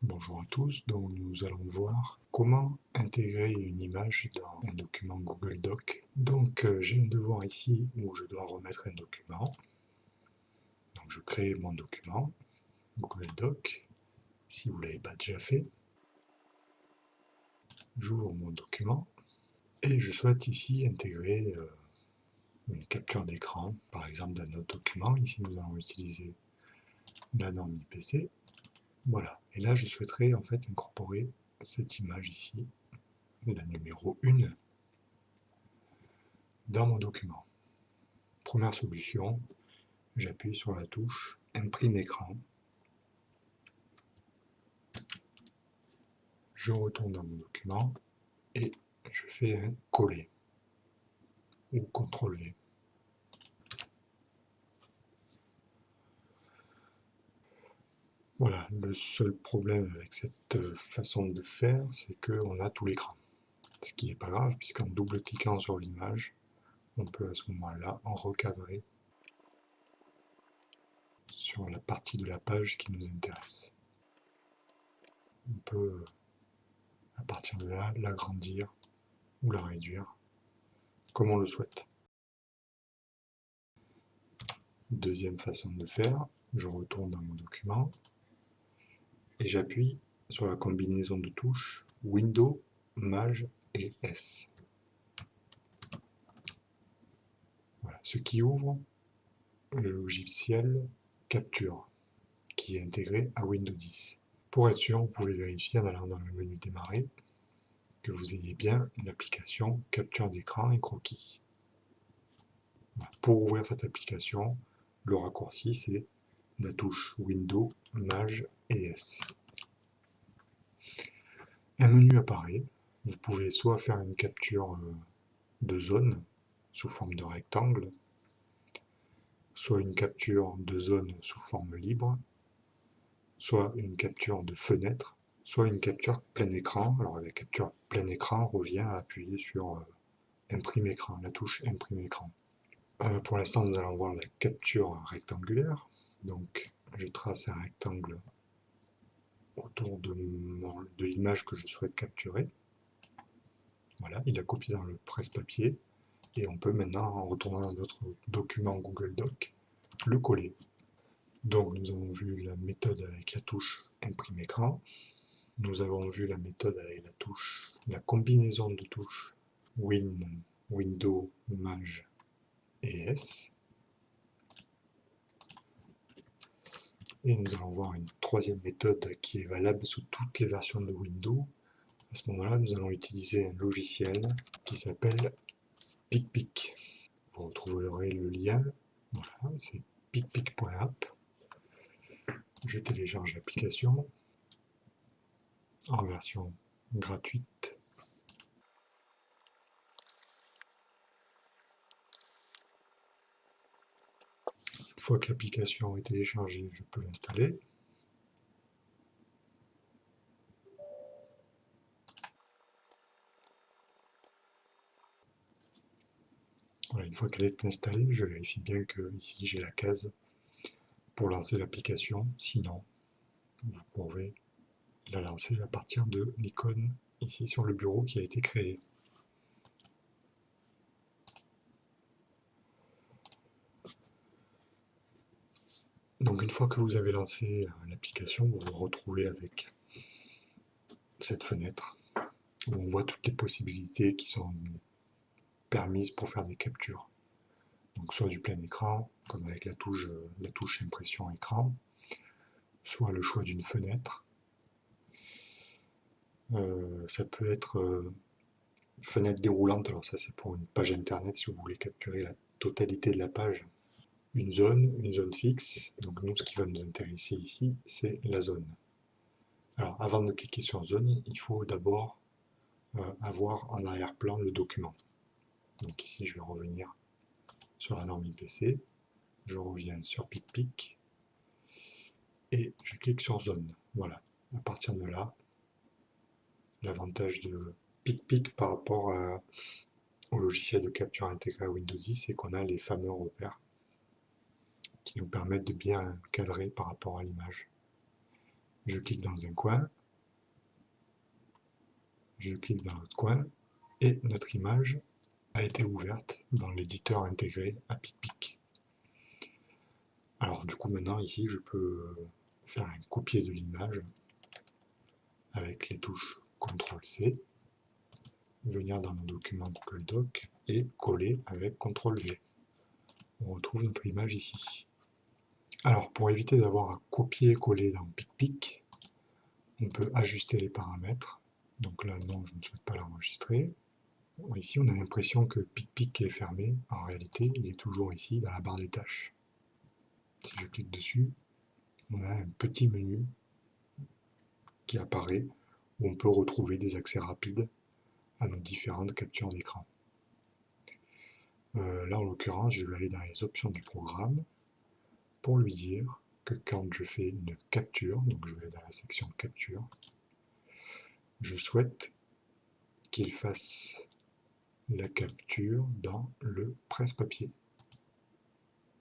Bonjour à tous, donc nous allons voir comment intégrer une image dans un document Google Doc. Donc j'ai un devoir ici où je dois remettre un document. Donc je crée mon document Google Doc, si vous ne l'avez pas déjà fait. J'ouvre mon document et je souhaite ici intégrer une capture d'écran, par exemple d'un autre document. Ici nous allons utiliser la norme IPC. Voilà, et là je souhaiterais en fait incorporer cette image ici, la numéro 1, dans mon document. Première solution, j'appuie sur la touche Imprime écran. Je retourne dans mon document et je fais un coller ou CTRL-V. Voilà, le seul problème avec cette façon de faire, c'est qu'on a tout l'écran. Ce qui n'est pas grave, puisqu'en double-cliquant sur l'image, on peut à ce moment-là en recadrer sur la partie de la page qui nous intéresse. On peut, à partir de là, l'agrandir ou la réduire, comme on le souhaite. Deuxième façon de faire, je retourne dans mon document et j'appuie sur la combinaison de touches Windows, Maj et S. Voilà, ce qui ouvre le logiciel Capture, qui est intégré à Windows 10. Pour être sûr, vous pouvez vérifier en allant dans le menu Démarrer que vous ayez bien l'application Capture d'écran et croquis. Voilà. Pour ouvrir cette application, le raccourci c'est la touche Windows, Maj et S. Un menu apparaît. Vous pouvez soit faire une capture de zone sous forme de rectangle, soit une capture de zone sous forme libre, soit une capture de fenêtre, soit une capture plein écran. Alors la capture plein écran revient à appuyer sur Imprime écran, la touche Imprime écran. Pour l'instant, nous allons voir la capture rectangulaire. Donc je trace un rectangle autour de l'image que je souhaite capturer. Voilà, il a copié dans le presse-papier. Et on peut maintenant, en retournant dans notre document Google Doc, le coller. Donc nous avons vu la méthode avec la touche Imprime écran. Nous avons vu la méthode avec la combinaison de touches Windows, Maj et S. Et nous allons voir une troisième méthode qui est valable sous toutes les versions de Windows. À ce moment-là, nous allons utiliser un logiciel qui s'appelle PicPic. Vous retrouverez le lien, voilà, c'est picpic.app. Je télécharge l'application en version gratuite. Une fois que l'application est téléchargée, je peux l'installer. Voilà, une fois qu'elle est installée, je vérifie bien que ici j'ai la case pour lancer l'application. Sinon, vous pourrez la lancer à partir de l'icône ici sur le bureau qui a été créé. Donc une fois que vous avez lancé l'application, vous vous retrouvez avec cette fenêtre où on voit toutes les possibilités qui sont permises pour faire des captures. Donc soit du plein écran, comme avec la touche impression écran, soit le choix d'une fenêtre. Ça peut être fenêtre déroulante, alors ça c'est pour une page internet si vous voulez capturer la totalité de la page. Une zone fixe, donc nous ce qui va nous intéresser ici c'est la zone. Alors avant de cliquer sur zone, il faut d'abord avoir en arrière-plan le document. Donc ici je vais revenir sur la norme IPC, je reviens sur PicPic et je clique sur zone. Voilà, à partir de là, l'avantage de PicPic par rapport au logiciel de capture intégré à Windows 10, c'est qu'on a les fameux repères qui nous permettent de bien cadrer par rapport à l'image. Je clique dans un coin, je clique dans l'autre coin, et notre image a été ouverte dans l'éditeur intégré à PicPic. Alors du coup maintenant ici je peux faire un copier de l'image avec les touches CTRL-C, venir dans mon document Google Doc et coller avec CTRL-V. On retrouve notre image ici. Alors pour éviter d'avoir à copier-coller dans PicPic, on peut ajuster les paramètres. Donc là non, je ne souhaite pas l'enregistrer. Ici on a l'impression que PicPic est fermé. En réalité il est toujours ici dans la barre des tâches. Si je clique dessus, on a un petit menu qui apparaît où on peut retrouver des accès rapides à nos différentes captures d'écran. Là en l'occurrence je vais aller dans les options du programme pour lui dire que quand je fais une capture, donc je vais aller dans la section capture, je souhaite qu'il fasse la capture dans le presse-papier.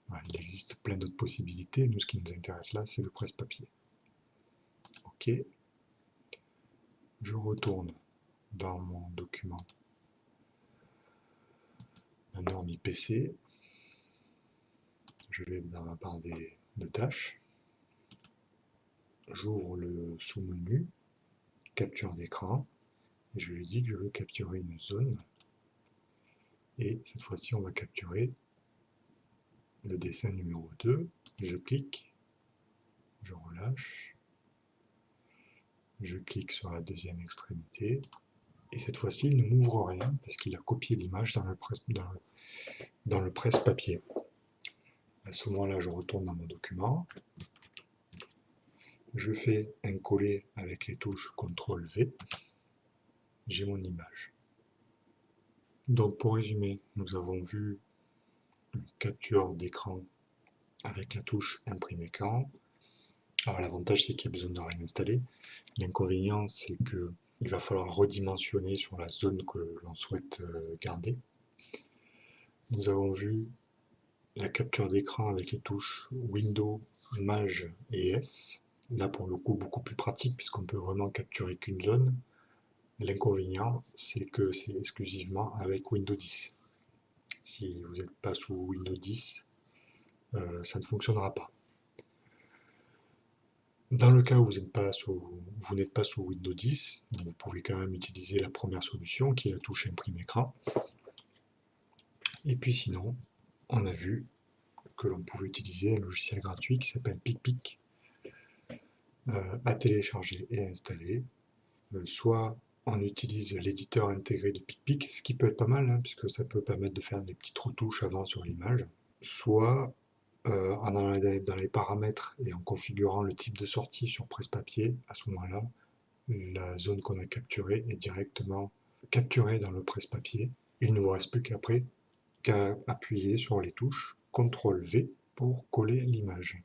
Voilà, il existe plein d'autres possibilités, nous ce qui nous intéresse là c'est le presse-papier. Ok, je retourne dans mon document un ordi PC, je vais dans ma barre de tâches, j'ouvre le sous-menu, capture d'écran, et je lui dis que je veux capturer une zone, et cette fois-ci on va capturer le dessin numéro 2, je clique, je relâche, je clique sur la deuxième extrémité, et cette fois-ci il ne m'ouvre rien parce qu'il a copié l'image dans le presse-papier. À ce moment-là, je retourne dans mon document, je fais un coller avec les touches CTRL-V, j'ai mon image. Donc pour résumer, nous avons vu une capture d'écran avec la touche imprime écran. Alors l'avantage c'est qu'il y a besoin de rien installer. L'inconvénient c'est qu'il va falloir redimensionner sur la zone que l'on souhaite garder. Nous avons vu la capture d'écran avec les touches Windows, Maj et S. Là pour le coup beaucoup plus pratique puisqu'on peut vraiment capturer qu'une zone. L'inconvénient c'est que c'est exclusivement avec Windows 10. Si vous n'êtes pas sous Windows 10, ça ne fonctionnera pas. Dans le cas où vous n'êtes pas sous Windows 10, vous pouvez quand même utiliser la première solution qui est la touche imprime écran. Et puis sinon, on a vu que l'on pouvait utiliser un logiciel gratuit qui s'appelle PicPic à télécharger et à installer. Soit on utilise l'éditeur intégré de PicPic, ce qui peut être pas mal, hein, puisque ça peut permettre de faire des petites retouches avant sur l'image. Soit en allant dans les paramètres et en configurant le type de sortie sur presse-papier, à ce moment-là, la zone qu'on a capturée est directement capturée dans le presse-papier. Il ne vous reste plus qu'à appuyer sur les touches CTRL-V pour coller l'image.